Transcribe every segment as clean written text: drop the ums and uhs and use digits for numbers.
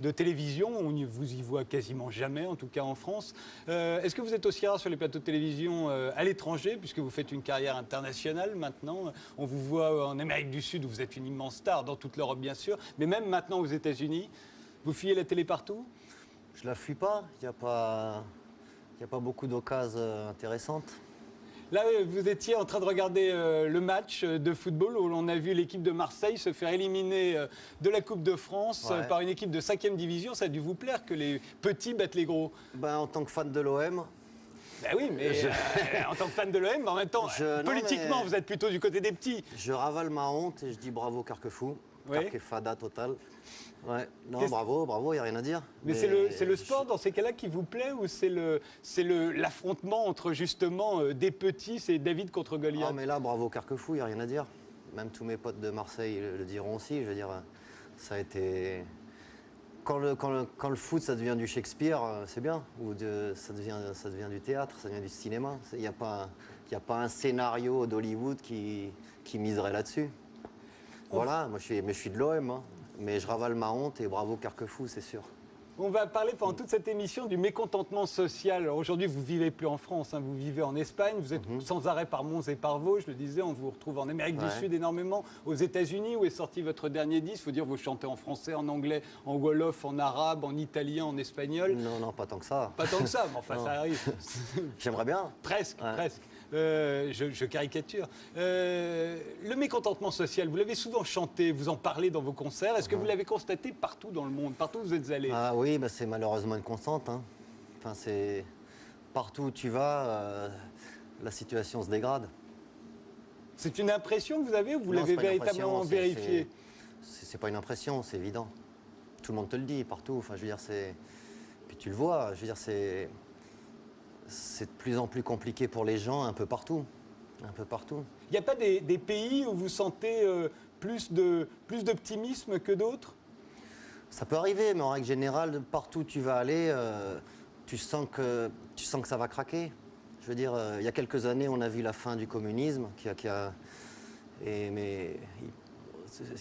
de télévision, on vous y voit quasiment jamais, en tout cas en France. Est-ce que vous êtes aussi rare sur les plateaux de télévision à l'étranger, puisque vous faites une carrière internationale maintenant? On vous voit en Amérique du Sud, où vous êtes une immense star, dans toute l'Europe bien sûr, mais même maintenant aux États-Unis. Vous fuyez la télé partout? Je la fuis pas, il n'y a pas beaucoup d'occasions intéressantes. Là, vous étiez en train de regarder le match de football où l'on a vu l'équipe de Marseille se faire éliminer de la Coupe de France par une équipe de 5e division. Ça a dû vous plaire que les petits battent les gros? En tant que fan de l'OM... Ben oui, mais en tant que fan de l'OM, en même temps, politiquement, vous êtes plutôt du côté des petits. Je ravale ma honte et je dis bravo Carquefou. Oui. Carquefada total. Ouais. Non, bravo, il n'y a rien à dire. Mais c'est le sport dans ces cas-là qui vous plaît, ou c'est l'affrontement entre justement des petits, c'est David contre Goliath? Ah mais là, bravo Carquefou, il n'y a rien à dire. Même tous mes potes de Marseille le diront aussi. Je veux dire, ça a été... Quand le foot, ça devient du Shakespeare, c'est bien. Ça devient du théâtre, ça devient du cinéma. Il n'y a pas un scénario d'Hollywood qui miserait là-dessus. Voilà, moi je suis de l'OM, hein, mais je ravale ma honte et bravo Carquefou, c'est sûr. On va parler pendant toute cette émission du mécontentement social. Alors aujourd'hui, vous ne vivez plus en France, hein, vous vivez en Espagne, vous êtes sans arrêt par Mons et par Vaux, je le disais, on vous retrouve en Amérique du Sud énormément, aux États-Unis où est sorti votre dernier disque. Il faut dire, vous chantez en français, en anglais, en wolof, en arabe, en italien, en espagnol. Non, pas tant que ça. Pas tant que ça, mais enfin ça arrive. J'aimerais bien. Presque. Je caricature. Le mécontentement social, vous l'avez souvent chanté, vous en parlez dans vos concerts. Est-ce que vous l'avez constaté partout dans le monde, partout où vous êtes allé? Ah oui, c'est malheureusement une constante. Hein. Enfin, partout où tu vas, la situation se dégrade. C'est une impression que vous avez ou vous l'avez véritablement vérifié? C'est pas une impression, c'est évident. Tout le monde te le dit partout. Enfin, je veux dire, puis tu le vois. Je veux dire, c'est de plus en plus compliqué pour les gens un peu partout. Un peu partout. Il n'y a pas des pays où vous sentez plus d'optimisme que d'autres? Ça peut arriver, mais en règle générale, partout où tu vas aller, tu sens que ça va craquer. Je veux dire, il y a quelques années, on a vu la fin du communisme, mais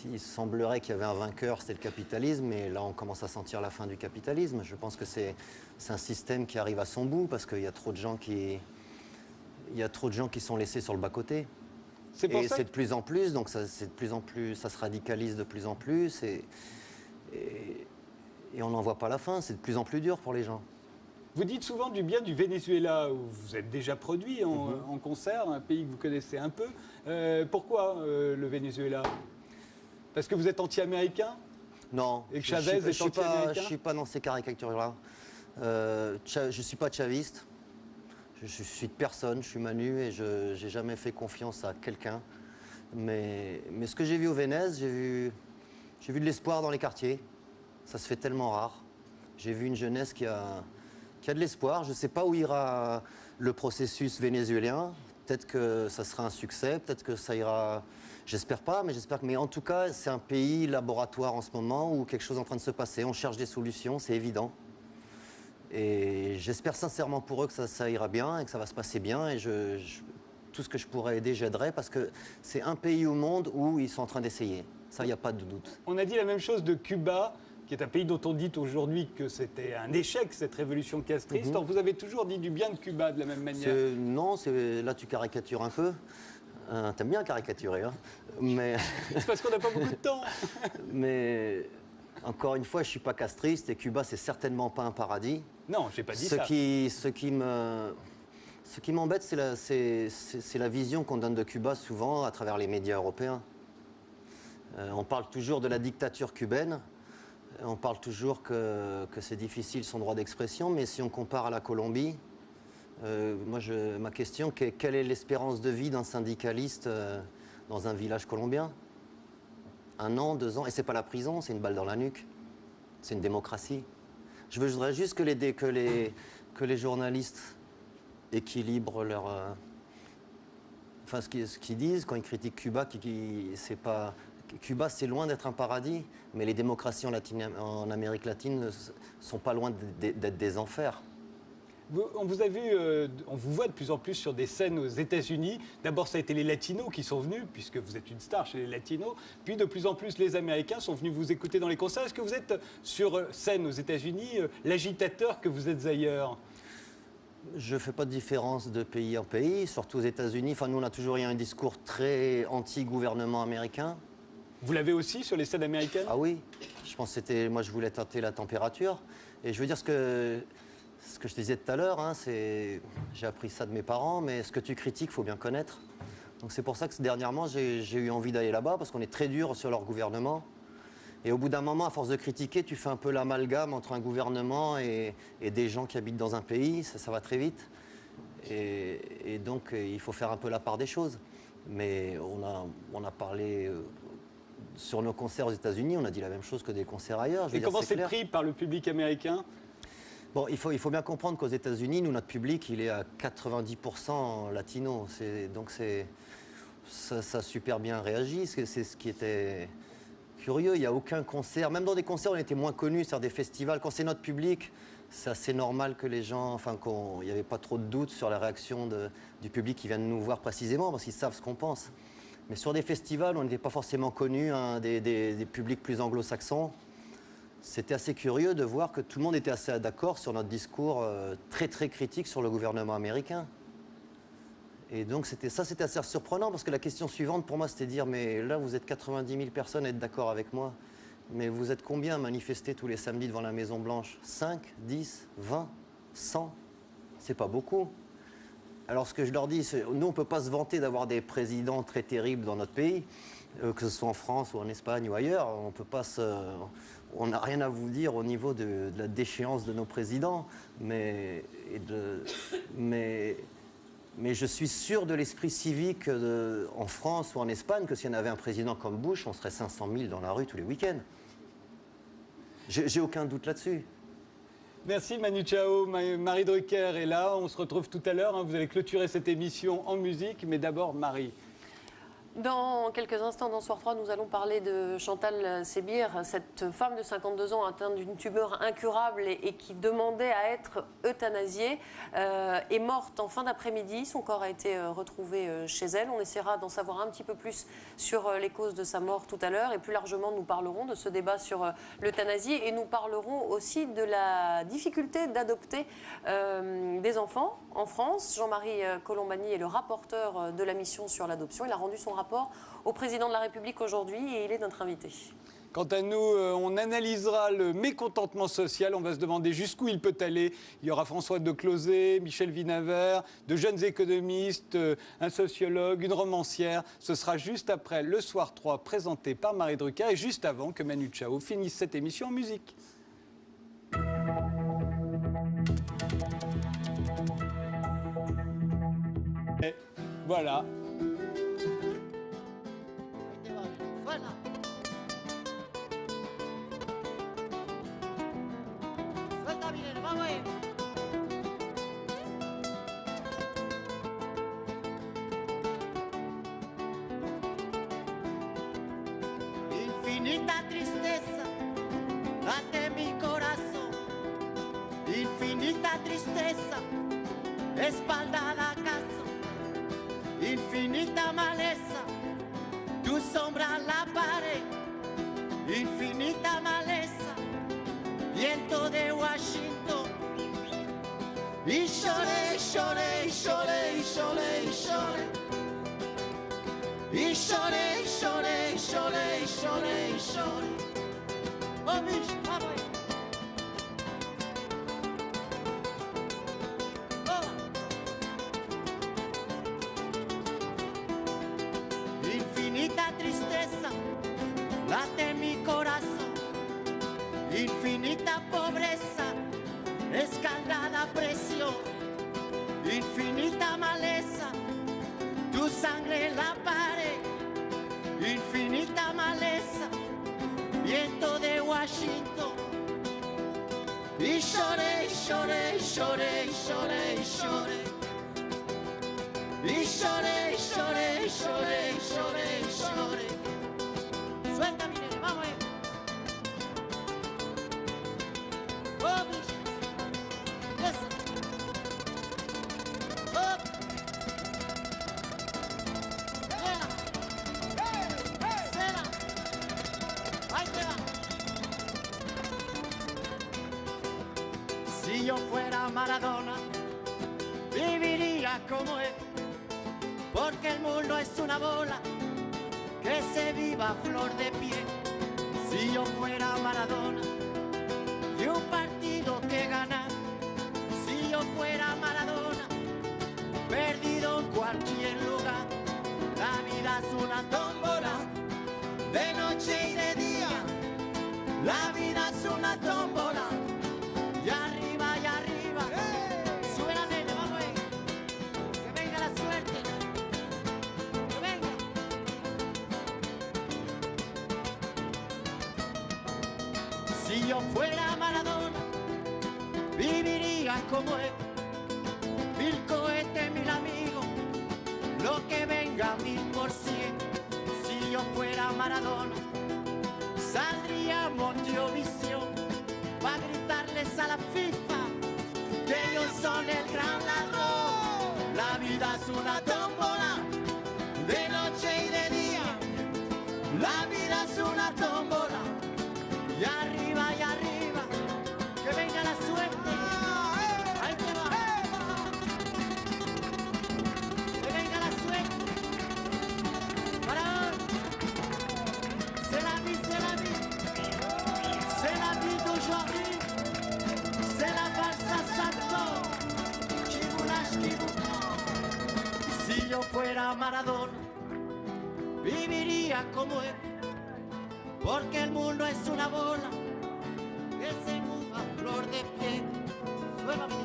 il semblerait qu'il y avait un vainqueur, c'était le capitalisme, et là, on commence à sentir la fin du capitalisme. Je pense que c'est un système qui arrive à son bout, parce qu'il y a trop de gens qui sont laissés sur le bas-côté. C'est de plus en plus, donc ça se radicalise de plus en plus, et on n'en voit pas la fin. C'est de plus en plus dur pour les gens. Vous dites souvent du bien du Venezuela, où vous êtes déjà produit en concert, un pays que vous connaissez un peu. Pourquoi le Venezuela? Parce que vous êtes anti-américain? Non. Et que Chavez est anti-américain? Je ne suis pas dans ces caricatures-là. Je ne suis pas chaviste. Je suis de personne, je suis Manu et je n'ai jamais fait confiance à quelqu'un. Mais ce que j'ai vu au Vénèze, j'ai vu de l'espoir dans les quartiers. Ça se fait tellement rare. J'ai vu une jeunesse qui a de l'espoir. Je ne sais pas où ira le processus vénézuélien. Peut-être que ça sera un succès, peut-être que ça ira... J'espère pas, mais j'espère que... Mais en tout cas, c'est un pays laboratoire en ce moment où quelque chose est en train de se passer. On cherche des solutions, c'est évident. Et j'espère sincèrement pour eux que ça ira bien et que ça va se passer bien. Et tout ce que je pourrais aider, j'aiderai, parce que c'est un pays au monde où ils sont en train d'essayer. Ça, il n'y a pas de doute. On a dit la même chose de Cuba, qui est un pays dont on dit aujourd'hui que c'était un échec, cette révolution castriste. Or, vous avez toujours dit du bien de Cuba de la même manière. Non, là tu caricatures un peu. T'aimes bien caricaturer, hein. Mais... C'est parce qu'on n'a pas beaucoup de temps. Mais encore une fois, je ne suis pas castriste et Cuba, c'est certainement pas un paradis. Non, je n'ai pas dit ça. Ce qui m'embête, c'est la vision qu'on donne de Cuba souvent à travers les médias européens. On parle toujours de la dictature cubaine. On parle toujours que c'est difficile son droit d'expression, mais si on compare à la Colombie, ma question, quelle est l'espérance de vie d'un syndicaliste dans un village colombien? 1 an, 2 ans, et c'est pas la prison, c'est une balle dans la nuque. C'est une démocratie. Je voudrais juste que les journalistes équilibrent leur... Enfin, ce qu'ils disent quand ils critiquent Cuba, c'est pas... Cuba, c'est loin d'être un paradis, mais les démocraties en Amérique latine ne sont pas loin d'être des enfers. On vous voit de plus en plus sur des scènes aux États-Unis. D'abord, ça a été les Latinos qui sont venus, puisque vous êtes une star chez les Latinos. Puis, de plus en plus, les Américains sont venus vous écouter dans les concerts. Est-ce que vous êtes sur scène aux États-Unis l'agitateur que vous êtes ailleurs ? Je ne fais pas de différence de pays en pays, surtout aux États-Unis. Enfin, nous, on a toujours eu un discours très anti-gouvernement américain. Vous l'avez aussi sur les scènes américaines ? Ah oui, je pense que c'était... Moi, je voulais tâter la température. Et je veux dire ce que je te disais tout à l'heure, hein, j'ai appris ça de mes parents, mais ce que tu critiques, il faut bien connaître. Donc c'est pour ça que dernièrement, j'ai eu envie d'aller là-bas, parce qu'on est très dur sur leur gouvernement. Et au bout d'un moment, à force de critiquer, tu fais un peu l'amalgame entre un gouvernement et des gens qui habitent dans un pays. Ça va très vite. Et donc, il faut faire un peu la part des choses. Mais on a parlé sur nos concerts aux États-Unis, on a dit la même chose que des concerts ailleurs. Et comment c'est pris par le public américain ? Bon, il faut bien comprendre qu'aux États-Unis, nous, notre public, il est à 90% latino. Donc ça a super bien réagi. C'est ce qui était curieux. Il n'y a aucun concert, même dans des concerts, on était moins connus, c'est-à-dire des festivals. Quand c'est notre public, c'est assez normal que les gens, enfin, qu'il n'y avait pas trop de doutes sur la réaction du public qui vient de nous voir précisément, parce qu'ils savent ce qu'on pense. Mais sur des festivals, on n'était pas forcément connus, hein, des publics plus anglo-saxons. C'était assez curieux de voir que tout le monde était assez d'accord sur notre discours très très critique sur le gouvernement américain. Et donc c'était assez surprenant parce que la question suivante pour moi c'était de dire mais là vous êtes 90 000 personnes à être d'accord avec moi, mais vous êtes combien à manifester tous les samedis devant la Maison Blanche ? 5, 10, 20, 100 ? C'est pas beaucoup. Alors ce que je leur dis, nous on ne peut pas se vanter d'avoir des présidents très terribles dans notre pays, que ce soit en France ou en Espagne ou ailleurs, on peut pas on n'a rien à vous dire au niveau de la déchéance de nos présidents, mais je suis sûr de l'esprit civique en France ou en Espagne que s'il y en avait un président comme Bush, on serait 500 000 dans la rue tous les week-ends. J'ai aucun doute là-dessus. Merci Manu Chao. Marie Drucker est là. On se retrouve tout à l'heure. Vous allez clôturer cette émission en musique, mais d'abord Marie. Dans quelques instants, dans Soir 3, nous allons parler de Chantal Sébir, cette femme de 52 ans atteinte d'une tumeur incurable et qui demandait à être euthanasiée, est morte en fin d'après-midi. Son corps a été retrouvé chez elle. On essaiera d'en savoir un petit peu plus sur les causes de sa mort tout à l'heure. Et plus largement, nous parlerons de ce débat sur l'euthanasie et nous parlerons aussi de la difficulté d'adopter des enfants en France. Jean-Marie Colombani est le rapporteur de la mission sur l'adoption. Il a rendu son rapport au président de la République aujourd'hui et il est notre invité. Quant à nous, on analysera le mécontentement social. On va se demander jusqu'où il peut aller. Il y aura François Declosé, Michel Vinavert, de jeunes économistes, un sociologue, une romancière. Ce sera juste après le Soir 3 présenté par Marie Drucker et juste avant que Manu Chao finisse cette émission en musique. Et voilà. Infinita tristeza late mi corazón, infinita tristeza, espaldada acaso, infinita maleza, tu sombra la pared, infinita maleza, viento de Washington, y lloré, lloré, lloré, lloré, lloré. Y lloré, lloré, lloré, lloré, lloré. Oh, bicho, vamos. Oh. Infinita tristeza late mi corazón. Infinita pobreza, escaldada presión. Infinita maleza, tu sangre la pared, infinita maleza, viento de Washington. Y lloré, lloré, lloré, lloré, lloré. Y lloré, lloré, lloré, lloré, lloré. Suelta, mi nene, vamos a ver. Oh, bicho. Eso. Si yo fuera Maradona, viviría como él, porque el mundo es una bola que se viva a flor de piel. Si yo fuera Maradona y un partido que ganar, si yo fuera Maradona, perdido en cualquier lugar. La vida es una tómbola, de noche y de día. La vida es una tómbola, y arriba, sube la nena, vamos ahí, que venga la suerte, que venga. Si yo fuera Maradona, viviría como él, 1000 cohetes, 1000 amigos, lo que venga 1000%. Si yo fuera Maradona, saldría a Monteovisión para gritarles a la FIFA que ellos son el gran ladrón. La vida es una tómbola, de noche y de día. La vida es una tómbola, y arriba, que venga la suerte. Ahí te va. Que venga la suerte. Para hoy. C'est la vie, c'est la vie d'aujourd'hui, c'est la valse à Santo, qui vous lâche, qui vous prend. Si yo fuera Maradona, viviría como él, porque el mundo es una bola que se mueva a flor de pie. Suéltame.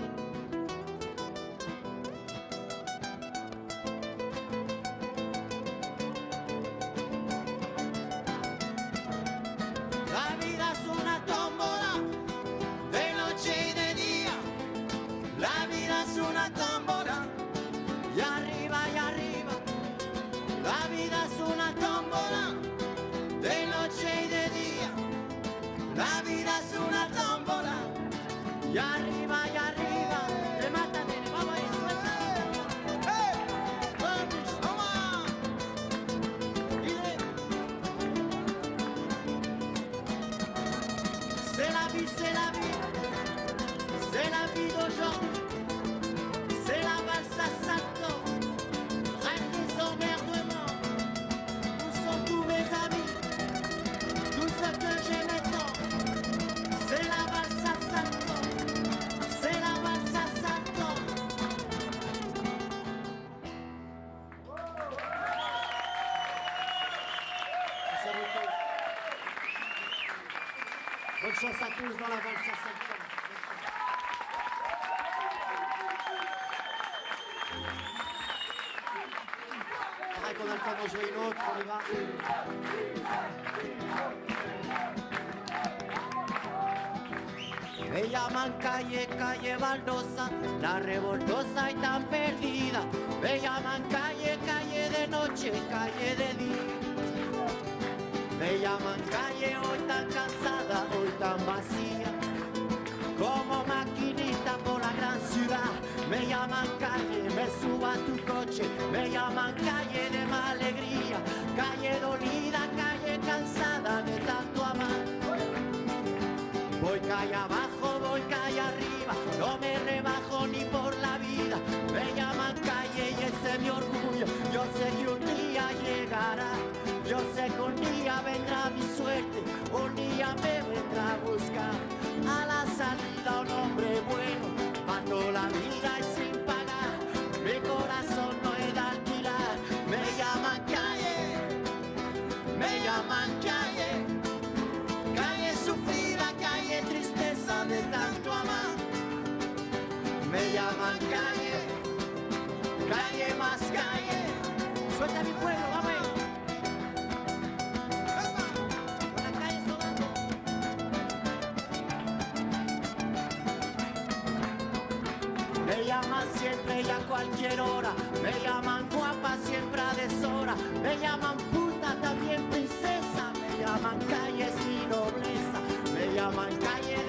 La vida es una tómbola, de noche y de día. La vida es una tómbola, y arriba. La vida es una tómbola, de noche y de día. La vida es una tómbola, y arriba. Te mata, nene, vamos ahí, suelta. Vamos. C'est la vie, c'est la vie d'aujourd'hui, c'est la valse à Santo, rêve des emmerdements. Où sont tous mes amis, tout ce que j'aimais tant? C'est la valse à Santo, c'est la valse à Santo. Merci beaucoup. Bonne chance à tous dans la valse à Santo. Pareil qu'on a le temps d'en jouer une autre, on y va. Me llaman calle baldosa, la revoltosa y tan perdida. Me llaman calle de noche, calle de día. Me llaman calle hoy tan cansada, hoy tan vacía, como maquinita por la gran ciudad. Me llaman calle, me subo a tu coche. Me llaman calle de más alegría, calle dolida, calle cansada de tanto amar. Voy calle abajo, voy calle arriba, no me rebajo ni por la vida. Me llaman calle y ese es mi orgullo. Yo sé que un día llegará, yo sé que un día vendrá mi suerte, un día me vendrá a buscar. A la salida un hombre bueno, cuando la vida es sin pagar, mi corazón no he de alquilar. Me llaman calle, calle sufrida, calle tristeza de tanto amar. Me llaman calle más calle. Suelta mi pueblo, vamos. Me llaman siempre y a cualquier hora, me llaman guapa siempre a deshora, me llaman puta también princesa, me llaman calle sin nobleza, me llaman calle